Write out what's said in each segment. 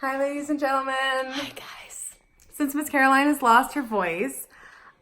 Hi, ladies and gentlemen. Hi, guys. Since Miss Caroline has lost her voice,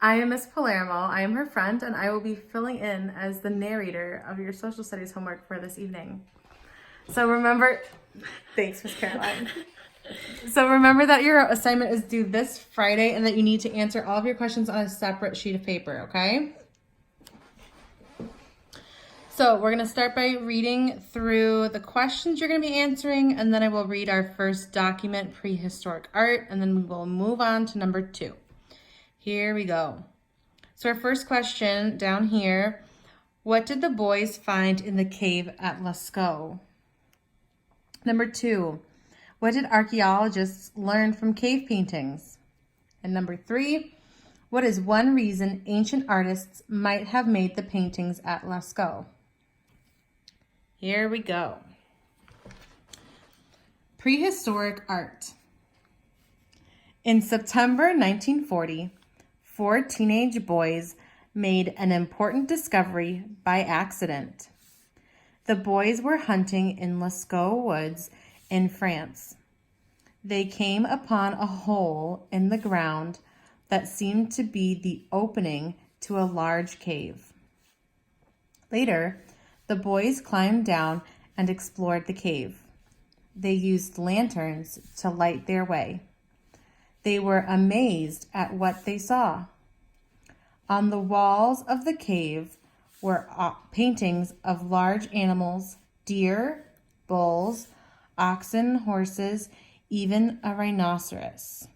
I am Miss Palermo. I am her friend, and I will be filling in as the narrator of your social studies homework for this evening. So remember, thanks, Miss Caroline. So remember that your assignment is due this Friday and that you need to answer all of your questions on a separate sheet of paper, okay? So we're going to start by reading through the questions you're going to be answering, and then I will read our first document, Prehistoric Art, and then we will move on to number 2. Here we go. So our first question down here, what did the boys find in the cave at Lascaux? Number 2, what did archaeologists learn from cave paintings? And number 3, what is one reason ancient artists might have made the paintings at Lascaux? Here we go. Prehistoric art. In September 1940, 4 teenage boys made an important discovery by accident. The boys were hunting in Lascaux woods in France. They came upon a hole in the ground that seemed to be the opening to a large cave. Later, the boys climbed down and explored the cave. They used lanterns to light their way. They were amazed at what they saw. On the walls of the cave were paintings of large animals, deer, bulls, oxen, horses, even a rhinoceros.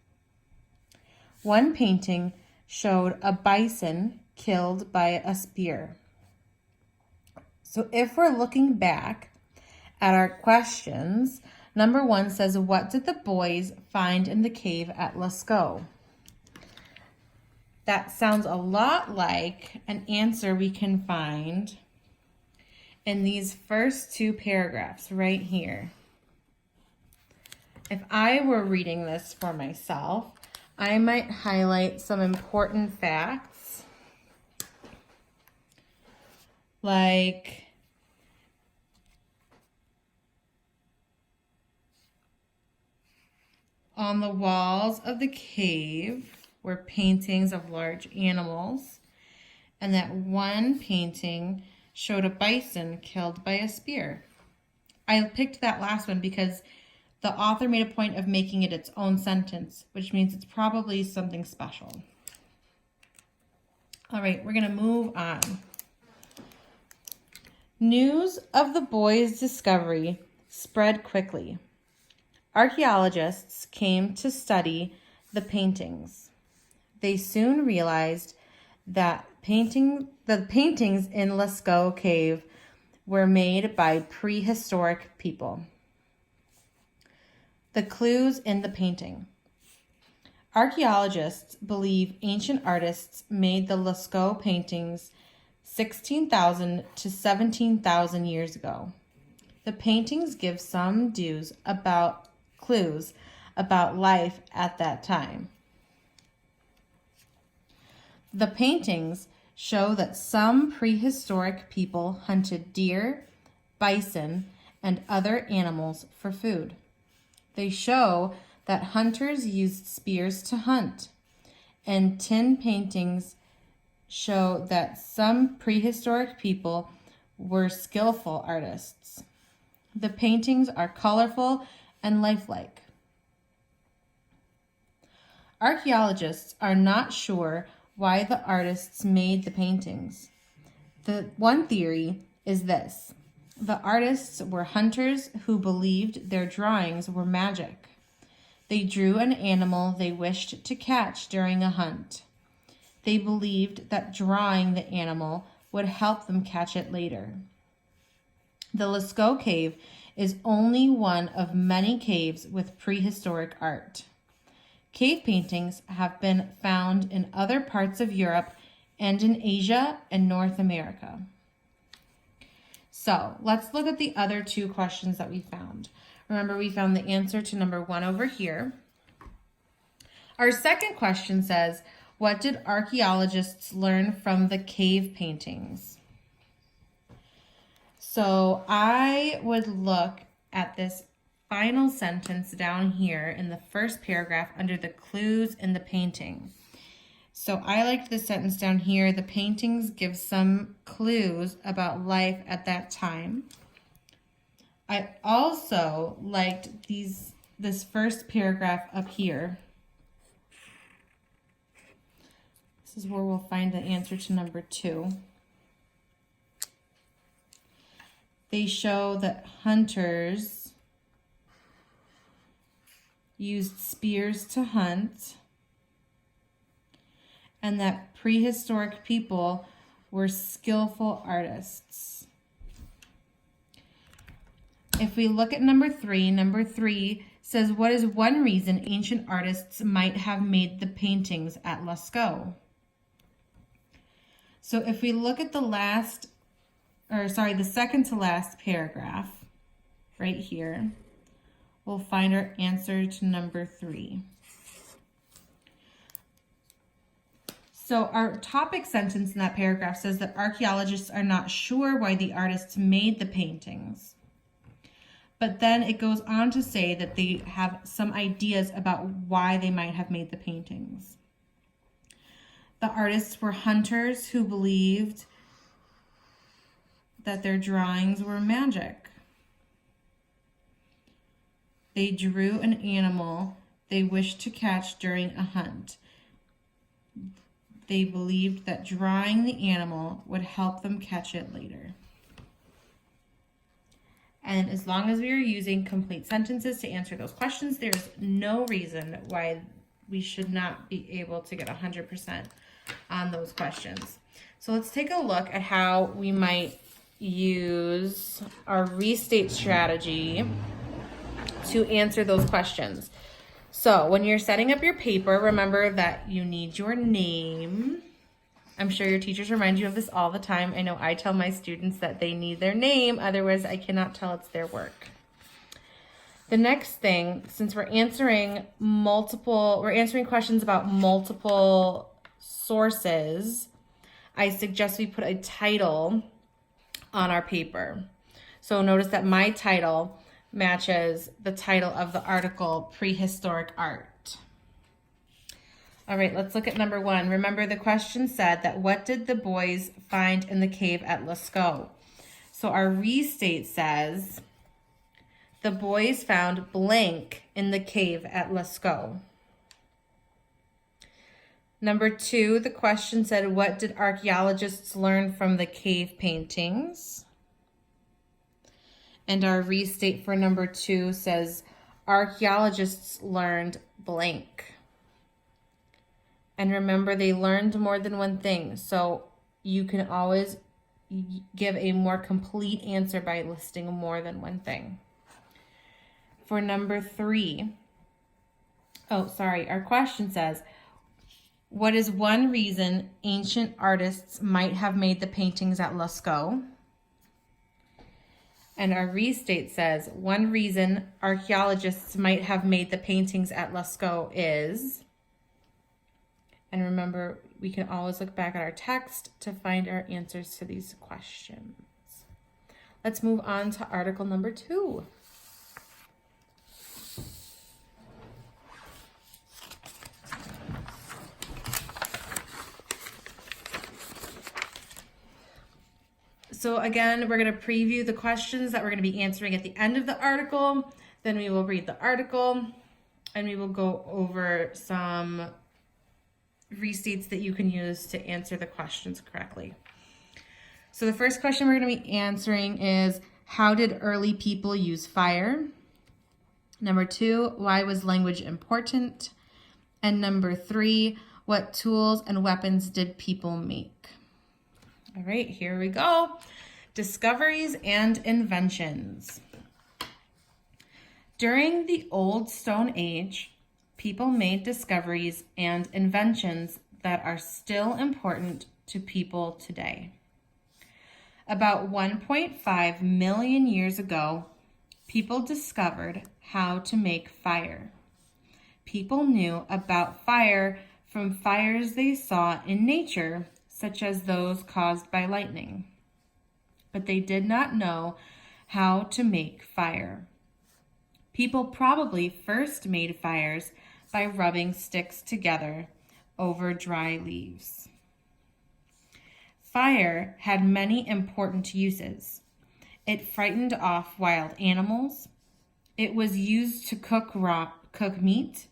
One painting showed a bison killed by a spear. So if we're looking back at our questions, number 1 says, what did the boys find in the cave at Lascaux? That sounds a lot like an answer we can find in these first 2 paragraphs right here. If I were reading this for myself, I might highlight some important facts, like on the walls of the cave were paintings of large animals, and that one painting showed a bison killed by a spear. I picked that last one because the author made a point of making it its own sentence, which means it's probably something special. All right, we're going to move on. News of the boys' discovery spread quickly. Archaeologists came to study the paintings. They soon realized that the paintings in Lascaux Cave were made by prehistoric people. The clues in the painting. Archaeologists believe ancient artists made the Lascaux paintings 16,000 to 17,000 years ago. The paintings give some clues about life at that time. The paintings show that some prehistoric people hunted deer, bison, and other animals for food. They show that hunters used spears to hunt, and tin paintings show that some prehistoric people were skillful artists. The paintings are colorful and lifelike. Archaeologists are not sure why the artists made the paintings. The one theory is this: the artists were hunters who believed their drawings were magic. They drew an animal they wished to catch during a hunt. They believed that drawing the animal would help them catch it later. The Lascaux Cave is only one of many caves with prehistoric art. Cave paintings have been found in other parts of Europe and in Asia and North America. So let's look at the other 2 questions that we found. Remember, we found the answer to number 1 over here. Our second question says, what did archaeologists learn from the cave paintings? So I would look at this final sentence down here in the first paragraph under the clues in the painting. So I liked this sentence down here. The paintings give some clues about life at that time. I also liked this first paragraph up here. This is where we'll find the answer to number 2. They show that hunters used spears to hunt, and that prehistoric people were skillful artists. If we look at number 3 says, what is one reason ancient artists might have made the paintings at Lascaux? So if we look at the second to last paragraph right here, we'll find our answer to number 3. So our topic sentence in that paragraph says that archaeologists are not sure why the artists made the paintings. But then it goes on to say that they have some ideas about why they might have made the paintings. The artists were hunters who believed that their drawings were magic. They drew an animal they wished to catch during a hunt. They believed that drawing the animal would help them catch it later. And as long as we are using complete sentences to answer those questions, there's no reason why we should not be able to get 100% on those questions. So let's take a look at how we might use our restate strategy to answer those questions. So when you're setting up your paper, remember that you need your name. I'm sure your teachers remind you of this all the time. I know I tell my students that they need their name, otherwise I cannot tell it's their work. The next thing, since we're answering questions about multiple sources, I suggest we put a title on our paper. So notice that my title matches the title of the article, Prehistoric Art. All right, let's look at number 1. Remember, the question said that what did the boys find in the cave at Lascaux? So our restate says the boys found blank in the cave at Lascaux. Number 2, the question said, what did archaeologists learn from the cave paintings? And our restate for number 2 says, archaeologists learned blank. And remember, they learned more than one thing. So you can always give a more complete answer by listing more than one thing. For number 3, our question says, what is one reason ancient artists might have made the paintings at Lascaux? And our restate says, one reason archaeologists might have made the paintings at Lascaux is... And remember, we can always look back at our text to find our answers to these questions. Let's move on to article number 2. So again, we're going to preview the questions that we're going to be answering at the end of the article. Then we will read the article and we will go over some restates that you can use to answer the questions correctly. So the first question we're going to be answering is, how did early people use fire? Number 2, why was language important? And number 3, what tools and weapons did people make? All right, here we go. Discoveries and inventions. During the Old Stone Age, people made discoveries and inventions that are still important to people today. About 1.5 million years ago, people discovered how to make fire. People knew about fire from fires they saw in nature, such as those caused by lightning. But they did not know how to make fire. People probably first made fires by rubbing sticks together over dry leaves. Fire had many important uses. It frightened off wild animals. It was used to cook meat,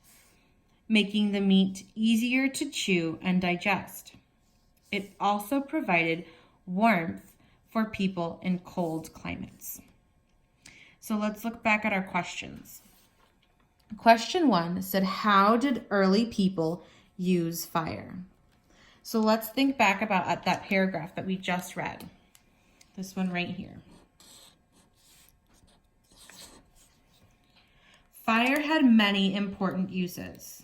making the meat easier to chew and digest. It also provided warmth for people in cold climates. So let's look back at our questions. Question 1 said, how did early people use fire? So let's think back about at that paragraph that we just read. This one right here. Fire had many important uses.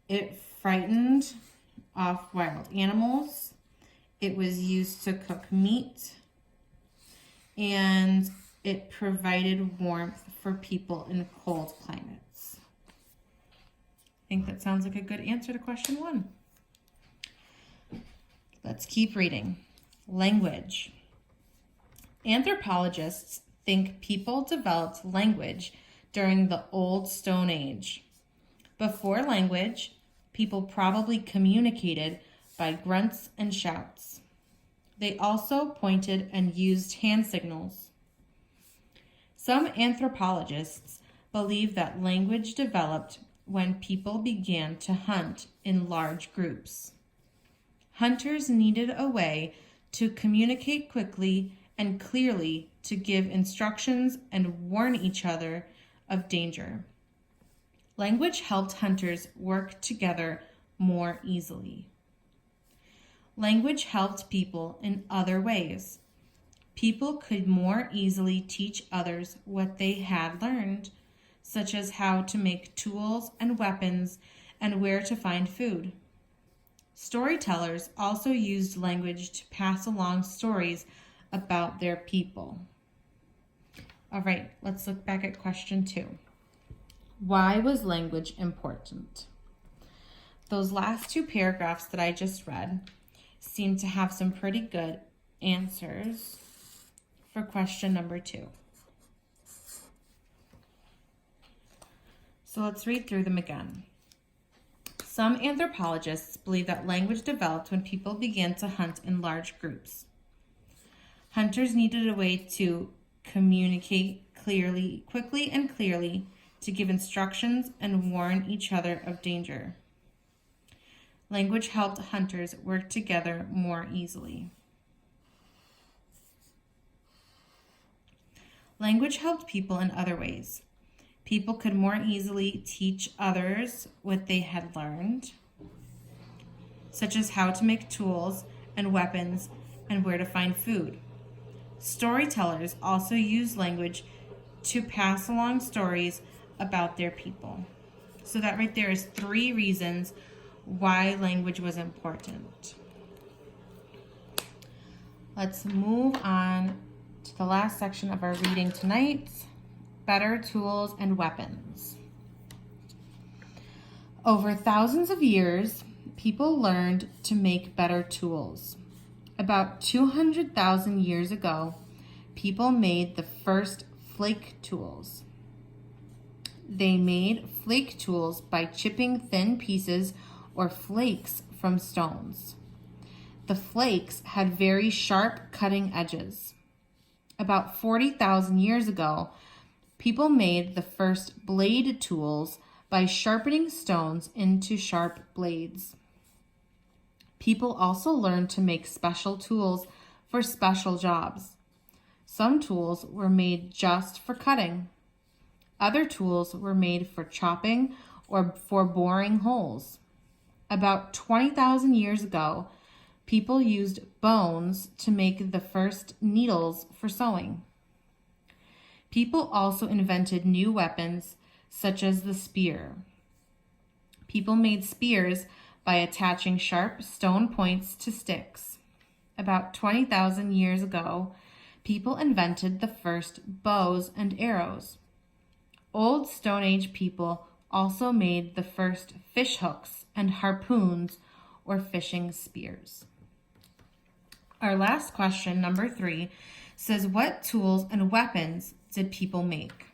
It frightened off wild animals. It was used to cook meat. And it provided warmth for people in cold climates. I think that sounds like a good answer to question 1. Let's keep reading. Language. Anthropologists think people developed language during the Old Stone Age. Before language, people probably communicated by grunts and shouts. They also pointed and used hand signals. Some anthropologists believe that language developed when people began to hunt in large groups. Hunters needed a way to communicate quickly and clearly to give instructions and warn each other of danger. Language helped hunters work together more easily. Language helped people in other ways. People could more easily teach others what they had learned, such as how to make tools and weapons and where to find food. Storytellers also used language to pass along stories about their people. All right, let's look back at question 2. Why was language important? Those last 2 paragraphs that I just read seem to have some pretty good answers for question number 2. So let's read through them again. Some anthropologists believe that language developed when people began to hunt in large groups. Hunters needed a way to communicate quickly and clearly, to give instructions and warn each other of danger. Language helped hunters work together more easily. Language helped people in other ways. People could more easily teach others what they had learned, such as how to make tools and weapons and where to find food. Storytellers also use language to pass along stories about their people. So that right there is 3 reasons why language was important. Let's move on to the last section of our reading tonight, better tools and weapons. Over thousands of years, people learned to make better tools. About 200,000 years ago, people made the first flake tools. They made flake tools by chipping thin pieces or flakes from stones. The flakes had very sharp cutting edges. About 40,000 years ago, people made the first blade tools by sharpening stones into sharp blades. People also learned to make special tools for special jobs. Some tools were made just for cutting. Other tools were made for chopping or for boring holes. About 20,000 years ago, people used bones to make the first needles for sewing. People also invented new weapons, such as the spear. People made spears by attaching sharp stone points to sticks. About 20,000 years ago, people invented the first bows and arrows. Old Stone Age people also made the first fish hooks and harpoons or fishing spears. Our last question, number 3, says, what tools and weapons did people make?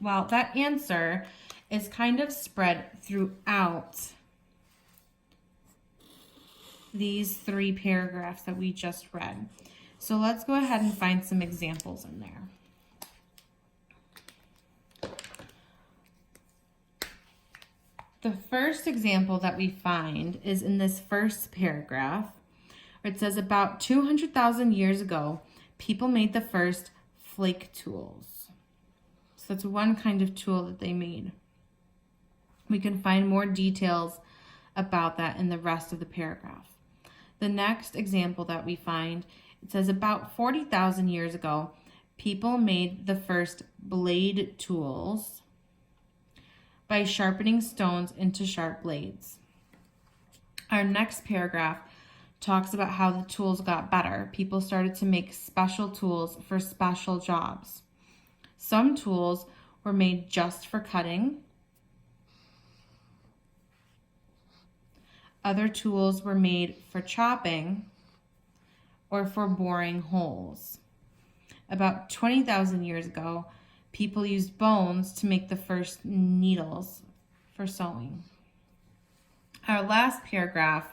Well, that answer is kind of spread throughout these 3 paragraphs that we just read. So let's go ahead and find some examples in there. The first example that we find is in this first paragraph, where it says about 200,000 years ago, people made the first flake tools. So that's one kind of tool that they made. We can find more details about that in the rest of the paragraph. The next example that we find, it says about 40,000 years ago, people made the first blade tools by sharpening stones into sharp blades. Our next paragraph talks about how the tools got better. People started to make special tools for special jobs. Some tools were made just for cutting. Other tools were made for chopping or for boring holes. About 20,000 years ago, people used bones to make the first needles for sewing. Our last paragraph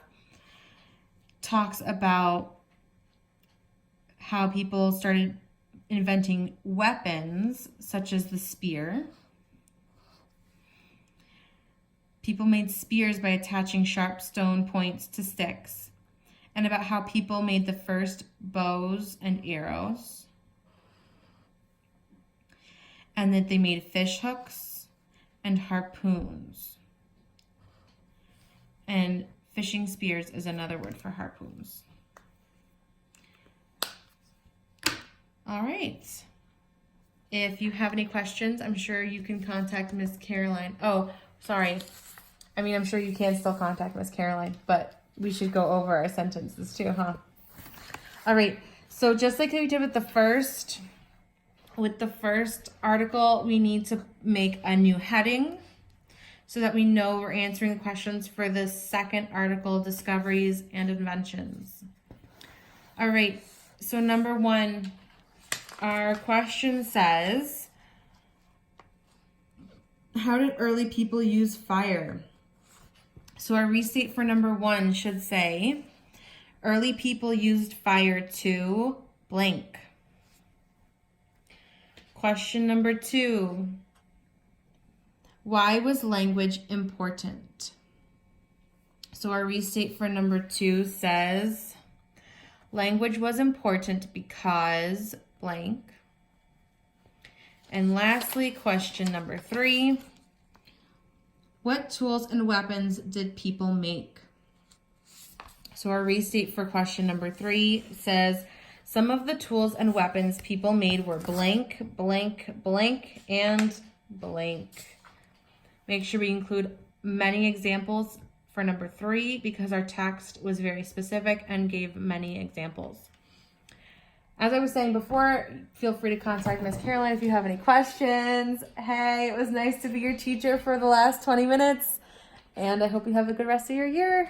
talks about how people started inventing weapons such as the spear. People made spears by attaching sharp stone points to sticks, and about how people made the first bows and arrows, and that they made fish hooks and harpoons. And fishing spears is another word for harpoons. All right. If you have any questions, I'm sure you can contact Miss Caroline. Oh, sorry. I'm sure you can still contact Miss Caroline, but we should go over our sentences too, huh? All right. So just like we did with the first article, we need to make a new heading so that we know we're answering the questions for the second article, discoveries and inventions. All right. So number 1, our question says, how did early people use fire? So our restate for number 1 should say, early people used fire to blank. Question number 2, why was language important? So our restate for number 2 says, language was important because blank. And lastly, question number 3, what tools and weapons did people make? So our restate for question number 3 says, some of the tools and weapons people made were blank, blank, blank, and blank. Make sure we include many examples for number 3 because our text was very specific and gave many examples. As I was saying before, feel free to contact Miss Caroline if you have any questions. Hey, it was nice to be your teacher for the last 20 minutes, and I hope you have a good rest of your year.